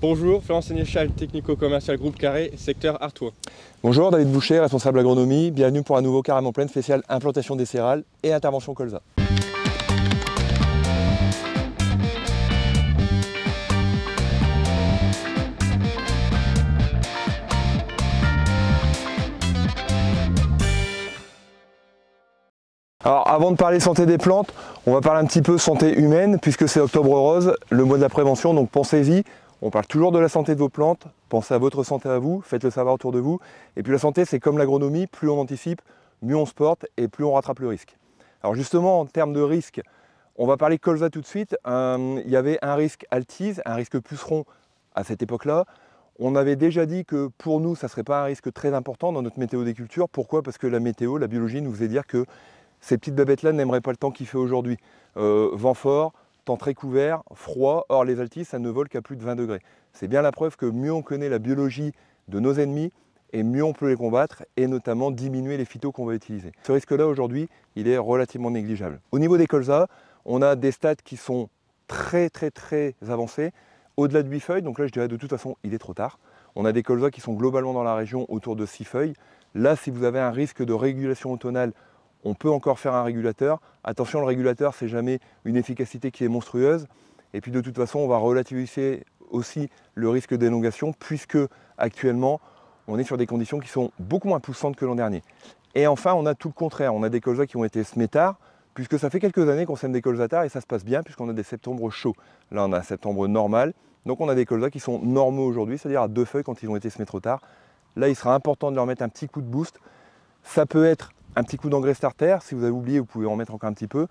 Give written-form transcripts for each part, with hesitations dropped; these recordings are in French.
Bonjour, Florence Sénéchal, technico-commercial groupe Carré, secteur Artois. Bonjour, David Boucher, responsable agronomie. Bienvenue pour un nouveau Carrément Plaine spécial implantation des céréales et intervention colza. Alors avant de parler santé des plantes, on va parler un petit peu santé humaine puisque c'est Octobre Rose, le mois de la prévention, donc pensez-y. On parle toujours de la santé de vos plantes, pensez à votre santé à vous, faites le savoir autour de vous. Et puis la santé, c'est comme l'agronomie, plus on anticipe, mieux on se porte et plus on rattrape le risque. Alors justement, en termes de risque, on va parler colza tout de suite. Il y avait un risque altise, un risque puceron à cette époque-là. On avait déjà dit que pour nous, ça ne serait pas un risque très important dans notre météo des cultures. Pourquoi? Parce que la météo, la biologie nous faisait dire que ces petites babettes-là n'aimeraient pas le temps qu'il fait aujourd'hui. Vent fort, temps très couvert, froid, or les altises, ça ne vole qu'à plus de 20 degrés. C'est bien la preuve que mieux on connaît la biologie de nos ennemis, et mieux on peut les combattre, et notamment diminuer les phytos qu'on va utiliser. Ce risque-là, aujourd'hui, il est relativement négligeable. Au niveau des colzas, on a des stades qui sont très avancés, au-delà de 8 feuilles, donc là je dirais de toute façon, il est trop tard. On a des colzas qui sont globalement dans la région autour de 6 feuilles. Là, si vous avez un risque de régulation automnale, on peut encore faire un régulateur. Attention, le régulateur, c'est jamais une efficacité qui est monstrueuse. Et puis de toute façon, on va relativiser aussi le risque d'élongation puisque actuellement, on est sur des conditions qui sont beaucoup moins poussantes que l'an dernier. Et enfin, on a tout le contraire. On a des colzas qui ont été semés tard, puisque ça fait quelques années qu'on sème des colzas tard et ça se passe bien puisqu'on a des septembres chauds. Là, on a un septembre normal. Donc on a des colzas qui sont normaux aujourd'hui, c'est-à-dire à 2 feuilles quand ils ont été semés trop tard. Là, il sera important de leur mettre un petit coup de boost. Ça peut être un petit coup d'engrais starter, si vous avez oublié, vous pouvez en mettre encore un petit peu.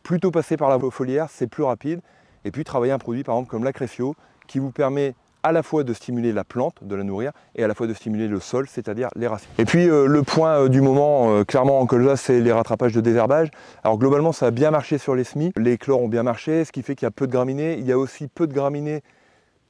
Plutôt passer par la foliaire, c'est plus rapide. Et puis travailler un produit par exemple comme l'Accréfio, qui vous permet à la fois de stimuler la plante, de la nourrir, et à la fois de stimuler le sol, c'est-à-dire les racines. Et puis le point du moment, clairement en colza, c'est les rattrapages de désherbage. Alors globalement, ça a bien marché sur les semis, les chlores ont bien marché, ce qui fait qu'il y a peu de graminées. Il y a aussi peu de graminées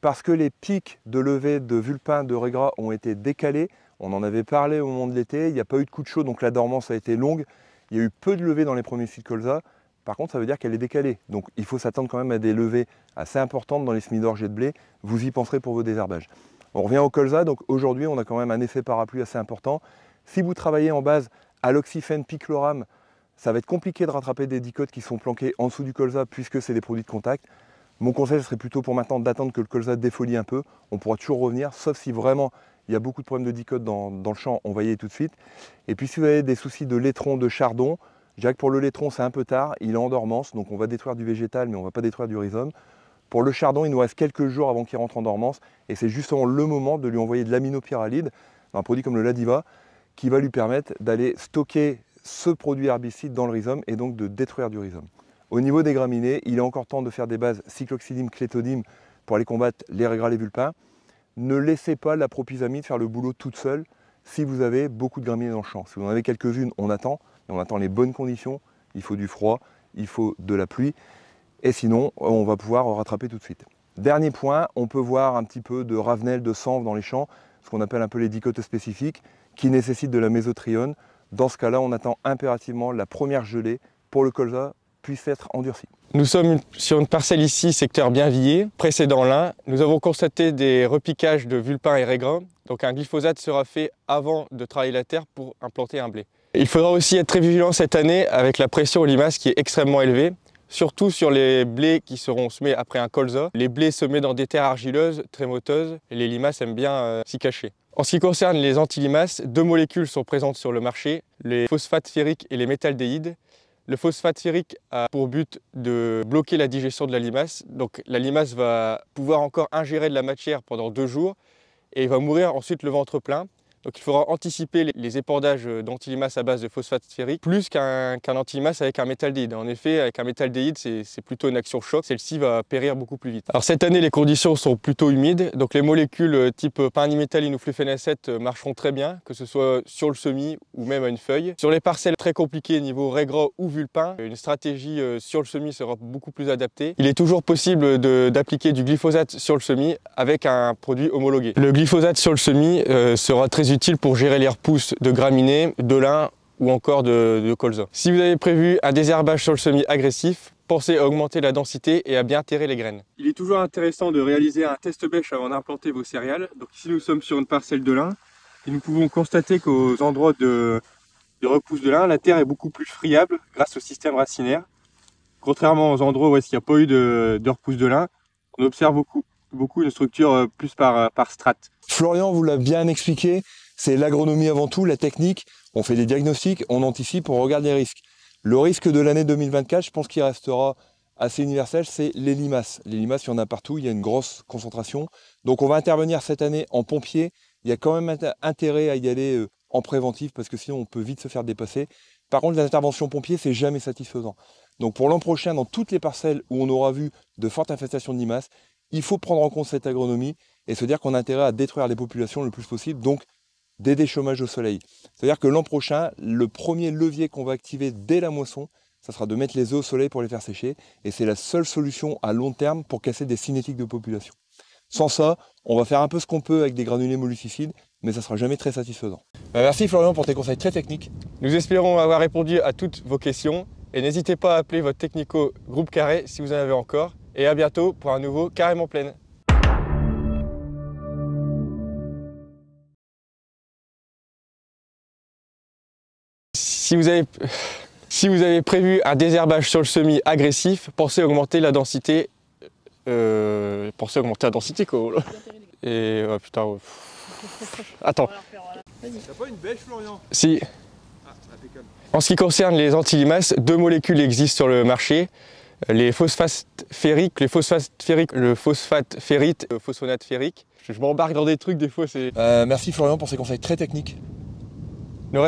parce que les pics de levée de vulpin, de raigrats ont été décalés. On en avait parlé au moment de l'été, il n'y a pas eu de coup de chaud, donc la dormance a été longue. Il y a eu peu de levées dans les premiers semis de colza. Par contre, ça veut dire qu'elle est décalée. Donc il faut s'attendre quand même à des levées assez importantes dans les semis d'orge et de blé. Vous y penserez pour vos désherbages. On revient au colza, donc aujourd'hui on a quand même un effet parapluie assez important. Si vous travaillez en base à l'oxyphène picloram, ça va être compliqué de rattraper des dicotes qui sont planqués en dessous du colza puisque c'est des produits de contact. Mon conseil serait plutôt pour maintenant d'attendre que le colza défolie un peu. On pourra toujours revenir, sauf si vraiment il y a beaucoup de problèmes de dicote dans le champ, on va y aller tout de suite. Et puis si vous avez des soucis de laitron, de chardon, je dirais que pour le laitron c'est un peu tard, il est en dormance, donc on va détruire du végétal mais on ne va pas détruire du rhizome. Pour le chardon, il nous reste quelques jours avant qu'il rentre en dormance et c'est justement le moment de lui envoyer de l'aminopyralide, un produit comme le Ladiva, qui va lui permettre d'aller stocker ce produit herbicide dans le rhizome et donc de détruire du rhizome. Au niveau des graminées, il est encore temps de faire des bases cycloxydim, clétodim pour aller combattre les raigrats, les vulpins. Ne laissez pas la propisamide faire le boulot toute seule si vous avez beaucoup de graminées dans le champ. Si vous en avez quelques-unes, on attend, et on attend les bonnes conditions. Il faut du froid, il faut de la pluie, et sinon on va pouvoir rattraper tout de suite. Dernier point, on peut voir un petit peu de ravenelle, de sanvre dans les champs, ce qu'on appelle un peu les dicotes spécifiques, qui nécessitent de la mésotrione. Dans ce cas-là, on attend impérativement la première gelée pour le colza puisse être endurci. Nous sommes sur une parcelle ici, secteur Bienvilliers, précédent l'Ain. Nous avons constaté des repiquages de vulpins et raigrats. Donc un glyphosate sera fait avant de travailler la terre pour implanter un blé. Il faudra aussi être très vigilant cette année avec la pression aux limaces qui est extrêmement élevée, surtout sur les blés qui seront semés après un colza. Les blés semés dans des terres argileuses, trémoteuses, et les limaces aiment bien s'y cacher. En ce qui concerne les antilimaces, 2 molécules sont présentes sur le marché, les phosphates ferriques et les métaldéhydes. Le phosphate ferrique a pour but de bloquer la digestion de la limace. Donc la limace va pouvoir encore ingérer de la matière pendant 2 jours et va mourir ensuite le ventre plein. Donc il faudra anticiper les épandages d'antilimaces à base de phosphate ferrique plus qu'un antilimace avec un métaldéhyde. En effet, avec un métaldéhyde, c'est plutôt une action choc. Celle-ci va périr beaucoup plus vite. Alors cette année, les conditions sont plutôt humides. Donc les molécules type pariméthyline ou flufénacette marcheront très bien, que ce soit sur le semis ou même à une feuille. Sur les parcelles très compliquées niveau raigrats ou vulpin, une stratégie sur le semis sera beaucoup plus adaptée. Il est toujours possible d'appliquer du glyphosate sur le semis avec un produit homologué. Le glyphosate sur le semis sera très utile pour gérer les repousses de graminées, de lin ou encore de colza. Si vous avez prévu un désherbage sur le semis agressif, pensez à augmenter la densité et à bien terrer les graines. Il est toujours intéressant de réaliser un test bêche avant d'implanter vos céréales. Donc ici nous sommes sur une parcelle de lin et nous pouvons constater qu'aux endroits de repousse de lin, la terre est beaucoup plus friable grâce au système racinaire. Contrairement aux endroits où il n'y a pas eu de repousse de lin, on observe beaucoup une structure plus par strate. Florian vous l'a bien expliqué, c'est l'agronomie avant tout, la technique. On fait des diagnostics, on anticipe, on regarde les risques. Le risque de l'année 2024, je pense qu'il restera assez universel, c'est les limaces. Les limaces, il y en a partout, il y a une grosse concentration. Donc on va intervenir cette année en pompier. Il y a quand même intérêt à y aller en préventif parce que sinon on peut vite se faire dépasser. Par contre, l'intervention pompier, c'est jamais satisfaisant. Donc pour l'an prochain, dans toutes les parcelles où on aura vu de fortes infestations de limaces, il faut prendre en compte cette agronomie et se dire qu'on a intérêt à détruire les populations le plus possible, donc des chômages au soleil. C'est-à-dire que l'an prochain, le premier levier qu'on va activer dès la moisson, ça sera de mettre les œufs au soleil pour les faire sécher. Et c'est la seule solution à long terme pour casser des cinétiques de population. Sans ça, on va faire un peu ce qu'on peut avec des granulés molluscides, mais ça ne sera jamais très satisfaisant. Merci Florian pour tes conseils très techniques. Nous espérons avoir répondu à toutes vos questions. Et n'hésitez pas à appeler votre technico groupe Carré si vous en avez encore. Et à bientôt pour un nouveau Carrément Plaine. Si vous avez prévu un désherbage sur le semis agressif, pensez à augmenter la densité. Pensez à augmenter la densité quoi. Et oh, putain. Ouais. Attends. T'as pas une bêche Florian? Si. Ah, impeccable. En ce qui concerne les antilimaces, 2 molécules existent sur le marché. Les phosphates ferriques, le phosphate ferrite, le phosphonate ferrique. Je m'embarque dans des trucs des fois, c'est... Merci Florian pour ces conseils très techniques. Nous